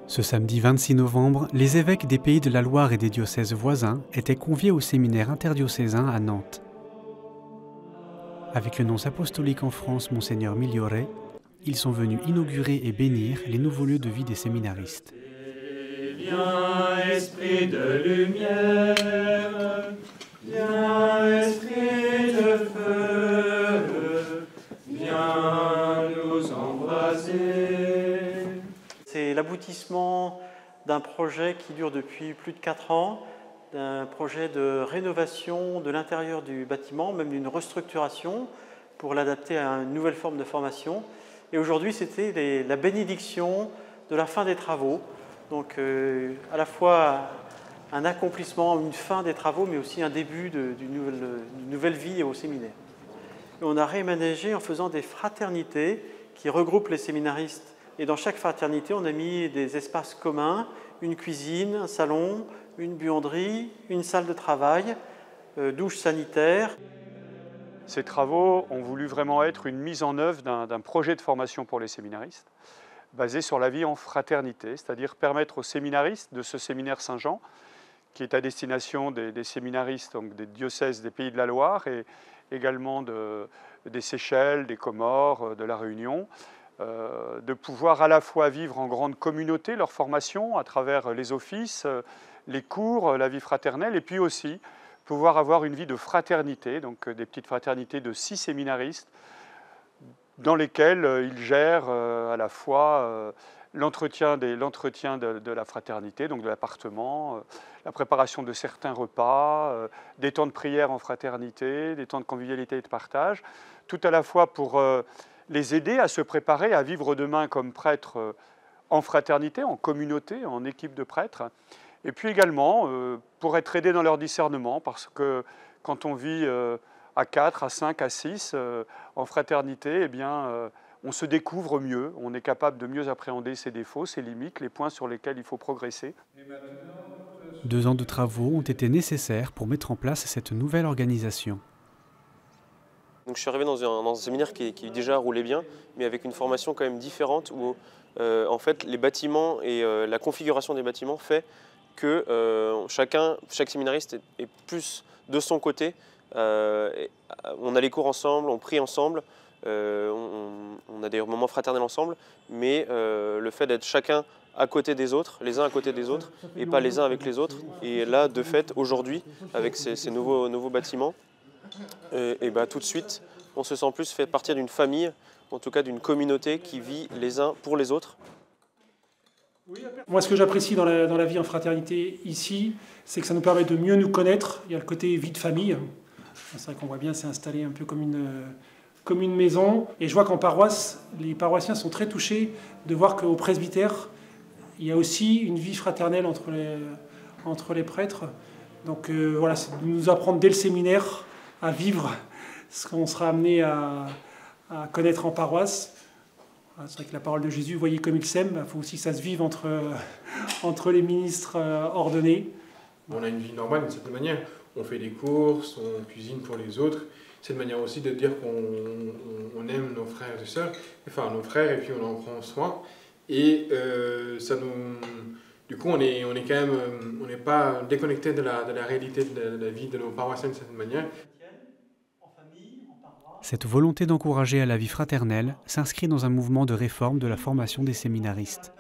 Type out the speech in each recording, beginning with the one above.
Ce samedi 26 novembre, les évêques des Pays de la Loire et des diocèses voisins étaient conviés au séminaire interdiocésain à Nantes. Avec le nonce apostolique en France, Monseigneur Migliore, ils sont venus inaugurer et bénir les nouveaux lieux de vie des séminaristes. Viens, esprit de lumière, viens, esprit de feu, viens nous embraser. C'est l'aboutissement d'un projet qui dure depuis plus de 4 ans, d'un projet de rénovation de l'intérieur du bâtiment, même d'une restructuration pour l'adapter à une nouvelle forme de formation. Et aujourd'hui, c'était la bénédiction de la fin des travaux. Donc à la fois un accomplissement, une fin des travaux, mais aussi un début d'une nouvelle vie au séminaire. Et on a réaménagé en faisant des fraternités qui regroupent les séminaristes. Et dans chaque fraternité, on a mis des espaces communs, une cuisine, un salon, une buanderie, une salle de travail, douche sanitaire. Ces travaux ont voulu vraiment être une mise en œuvre d'un projet de formation pour les séminaristes, basé sur la vie en fraternité, c'est-à-dire permettre aux séminaristes de ce séminaire Saint-Jean, qui est à destination des séminaristes, donc des diocèses des Pays de la Loire et également des Seychelles, des Comores, de la Réunion, de pouvoir à la fois vivre en grande communauté leur formation à travers les offices, les cours, la vie fraternelle, et puis aussi pouvoir avoir une vie de fraternité, donc des petites fraternités de 6 séminaristes dans lesquelles ils gèrent à la fois l'entretien de la fraternité, donc de l'appartement, la préparation de certains repas, des temps de prière en fraternité, des temps de convivialité et de partage, tout à la fois pour les aider à se préparer à vivre demain comme prêtres en fraternité, en communauté, en équipe de prêtres, et puis également pour être aidés dans leur discernement, parce que quand on vit à 4, à 5, à 6 en fraternité, eh bien, on se découvre mieux, on est capable de mieux appréhender ses défauts, ses limites, les points sur lesquels il faut progresser. 2 ans de travaux ont été nécessaires pour mettre en place cette nouvelle organisation. Donc je suis arrivé dans un séminaire qui déjà roulait bien, mais avec une formation quand même différente où en fait les bâtiments et la configuration des bâtiments fait que chaque séminariste est plus de son côté. On a les cours ensemble, on prie ensemble, on a des moments fraternels ensemble, mais le fait d'être chacun à côté des autres, les uns à côté des autres, et pas les uns avec les autres. Et là, de fait, aujourd'hui, avec ces nouveaux bâtiments, et bah, tout de suite, on se sent plus fait partie d'une famille, en tout cas d'une communauté qui vit les uns pour les autres. Moi, ce que j'apprécie dans la vie en fraternité ici, c'est que ça nous permet de mieux nous connaître. Il y a le côté vie de famille. C'est vrai qu'on voit bien, c'est installé un peu comme une maison. Et je vois qu'en paroisse, les paroissiens sont très touchés de voir qu'au presbytère, il y a aussi une vie fraternelle entre les prêtres. Donc voilà, c'est de nous apprendre dès le séminaire à vivre ce qu'on sera amené à connaître en paroisse. C'est vrai que la parole de Jésus, voyez comme il s'aime, il faut aussi que ça se vive entre les ministres ordonnés. On a une vie normale d'une certaine manière. On fait des courses, on cuisine pour les autres. C'est une manière aussi de dire qu'on aime nos frères et sœurs, enfin nos frères, et puis on en prend soin. Et du coup, on est quand même, on n'est pas déconnecté de la réalité de la vie de nos paroissiens d'une certaine manière. Cette volonté d'encourager à la vie fraternelle s'inscrit dans un mouvement de réforme de la formation des séminaristes.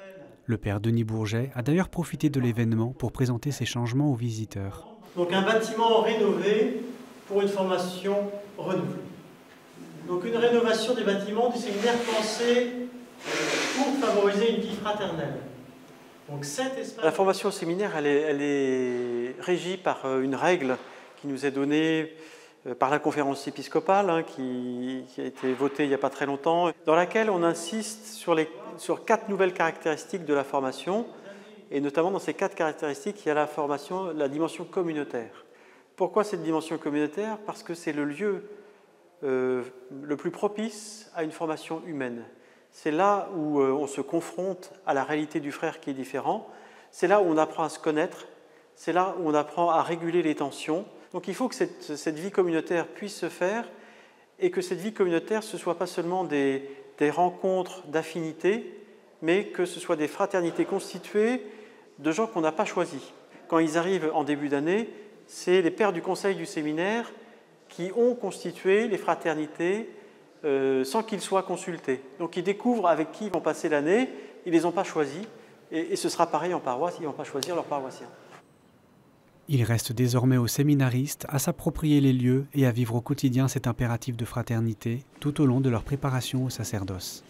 Le père Denis Bourget a d'ailleurs profité de l'événement pour présenter ces changements aux visiteurs. Donc un bâtiment rénové pour une formation renouvelée. Donc une rénovation des bâtiments du séminaire pensé pour favoriser une vie fraternelle. Donc la formation au séminaire, elle est régie par une règle qui nous est donnée par la conférence épiscopale, qui a été votée il n'y a pas très longtemps, dans laquelle on insiste sur 4 nouvelles caractéristiques de la formation, et notamment dans ces 4 caractéristiques, il y a la dimension communautaire. Pourquoi cette dimension communautaire? Parce que c'est le lieu le plus propice à une formation humaine. C'est là où on se confronte à la réalité du frère qui est différent, c'est là où on apprend à se connaître, c'est là où on apprend à réguler les tensions. Donc il faut que cette vie communautaire puisse se faire et que cette vie communautaire, ce ne soit pas seulement des rencontres d'affinité, mais que ce soit des fraternités constituées de gens qu'on n'a pas choisis. Quand ils arrivent en début d'année, c'est les pères du conseil du séminaire qui ont constitué les fraternités sans qu'ils soient consultés. Donc ils découvrent avec qui ils vont passer l'année, ils ne les ont pas choisis, et ce sera pareil en paroisse, ils ne vont pas choisir leurs paroissiens. Il reste désormais aux séminaristes à s'approprier les lieux et à vivre au quotidien cet impératif de fraternité tout au long de leur préparation au sacerdoce.